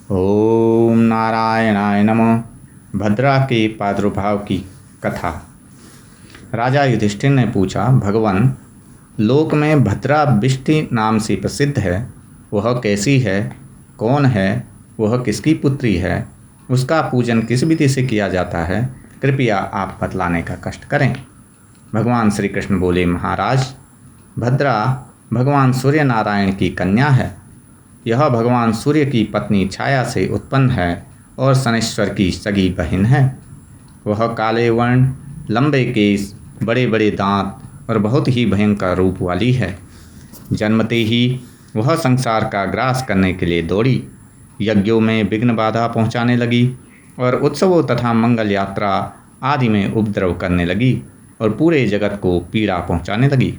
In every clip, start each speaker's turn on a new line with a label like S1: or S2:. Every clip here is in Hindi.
S1: ओम नारायणाय नमः। भद्रा के प्रादुर्भाव की कथा। राजा युधिष्ठिर ने पूछा, भगवान, लोक में भद्रा बिष्टि नाम से प्रसिद्ध है, वह कैसी है, कौन है, वह किसकी पुत्री है, उसका पूजन किस विधि से किया जाता है, कृपया आप बतलाने का कष्ट करें। भगवान श्री कृष्ण बोले, महाराज, भद्रा भगवान सूर्य नारायण की कन्या है। यह भगवान सूर्य की पत्नी छाया से उत्पन्न है और शनैश्वर की सगी बहन है। वह काले वर्ण, लंबे केस, बड़े बड़े दांत और बहुत ही भयंकर रूप वाली है। जन्मते ही वह संसार का ग्रास करने के लिए दौड़ी, यज्ञों में विघ्न बाधा पहुंचाने लगी और उत्सवों तथा मंगल यात्रा आदि में उपद्रव करने लगी और पूरे जगत को पीड़ा पहुंचाने लगी।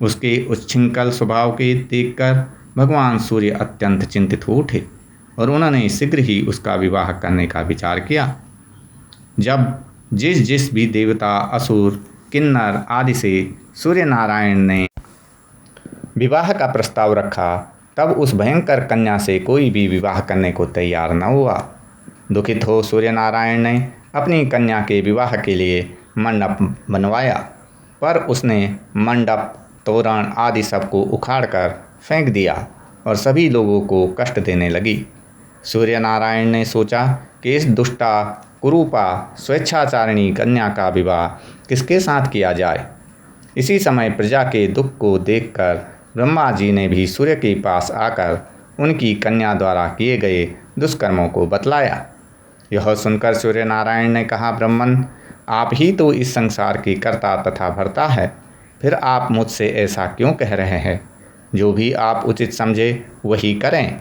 S1: उसके उच्छृंखल स्वभाव के देखकर भगवान सूर्य अत्यंत चिंतित हो उठे और उन्होंने शीघ्र ही उसका विवाह करने का विचार किया। जब जिस जिस भी देवता, असुर, किन्नर आदि से सूर्य नारायण ने विवाह का प्रस्ताव रखा, तब उस भयंकर कन्या से कोई भी विवाह करने को तैयार न हुआ। दुखित हो सूर्य नारायण ने अपनी कन्या के विवाह के लिए मंडप बनवाया, पर उसने मंडप, तोरण आदि सबको उखाड़कर फेंक दिया और सभी लोगों को कष्ट देने लगी। सूर्य नारायण ने सोचा कि इस दुष्टा, कुरूपा, स्वेच्छाचारिणी कन्या का विवाह किसके साथ किया जाए। इसी समय प्रजा के दुख को देखकर ब्रह्मा जी ने भी सूर्य के पास आकर उनकी कन्या द्वारा किए गए दुष्कर्मों को बतलाया। यह सुनकर सूर्य नारायण ने कहा, ब्रह्मन, आप ही तो इस संसार की कर्ता तथा भर्ता है, फिर आप मुझसे ऐसा क्यों कह रहे हैं। जो भी आप उचित समझे वही करें।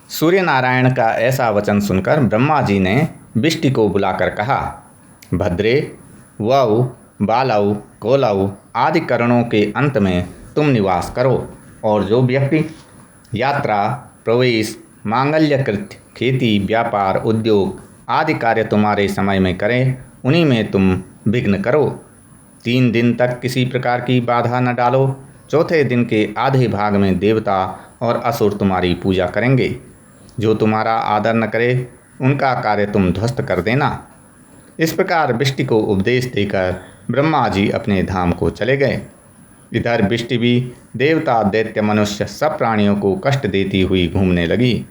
S1: सूर्य नारायण का ऐसा वचन सुनकर ब्रह्मा जी ने बिष्टि को बुलाकर कहा, भद्रे, वौ, बालौ, कोलौ आदि करणों के अंत में तुम निवास करो और जो व्यक्ति यात्रा, प्रवेश, मांगल्य कृत्य, खेती, व्यापार, उद्योग आदि कार्य तुम्हारे समय में करें, उन्हीं में तुम विघ्न करो। 3 दिन तक किसी प्रकार की बाधा न डालो। चौथे दिन के आधे भाग में देवता और असुर तुम्हारी पूजा करेंगे। जो तुम्हारा आदर न करे, उनका कार्य तुम ध्वस्त कर देना। इस प्रकार बिष्टि को उपदेश देकर ब्रह्मा जी अपने धाम को चले गए। इधर बिष्टि भी देवता, दैत्य, मनुष्य सब प्राणियों को कष्ट देती हुई घूमने लगी।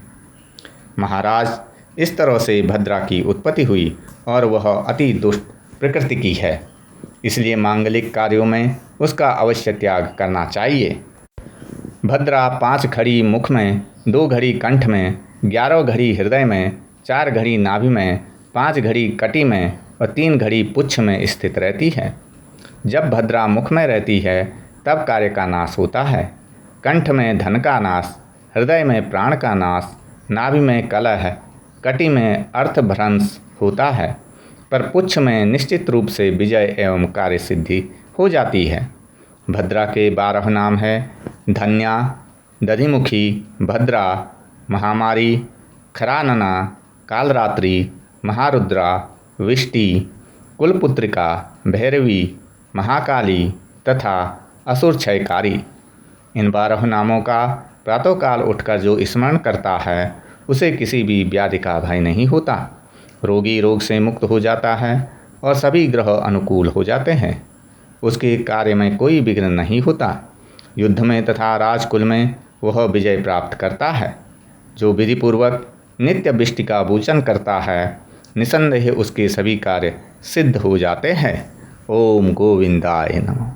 S1: महाराज, इस तरह से भद्रा की उत्पत्ति हुई और वह अति दुष्ट प्रकृति की है, इसलिए मांगलिक कार्यों में उसका अवश्य त्याग करना चाहिए। भद्रा 5 घड़ी मुख में, 2 घड़ी कंठ में, 11 घड़ी हृदय में, 4 घड़ी नाभि में, 5 घड़ी कटी में और 3 घड़ी पुच्छ में स्थित रहती है। जब भद्रा मुख में रहती है तब कार्य का नाश होता है। कंठ में धन का नाश, हृदय में प्राण का नाश, नाभि में कलह, कटी में अर्थभ्रंश होता है, पर पुच्छ में निश्चित रूप से विजय एवं कार्य सिद्धि हो जाती है। भद्रा के 12 नाम है धन्या, दधिमुखी, भद्रा, महामारी, खरानना, कालरात्रि, महारुद्रा, विष्टि, कुलपुत्रिका, भैरवी, महाकाली तथा असुर क्षयकारी। इन 12 नामों का प्रातःकाल उठकर जो स्मरण करता है, उसे किसी भी व्याधि का भय नहीं होता। रोगी रोग से मुक्त हो जाता है और सभी ग्रह अनुकूल हो जाते हैं। उसके कार्य में कोई विघ्न नहीं होता। युद्ध में तथा राजकुल में वह विजय प्राप्त करता है। जो विधिपूर्वक नित्य बिष्टि का पूजन करता है, निसंदेह उसके सभी कार्य सिद्ध हो जाते हैं। ओम गोविंदाय नमः।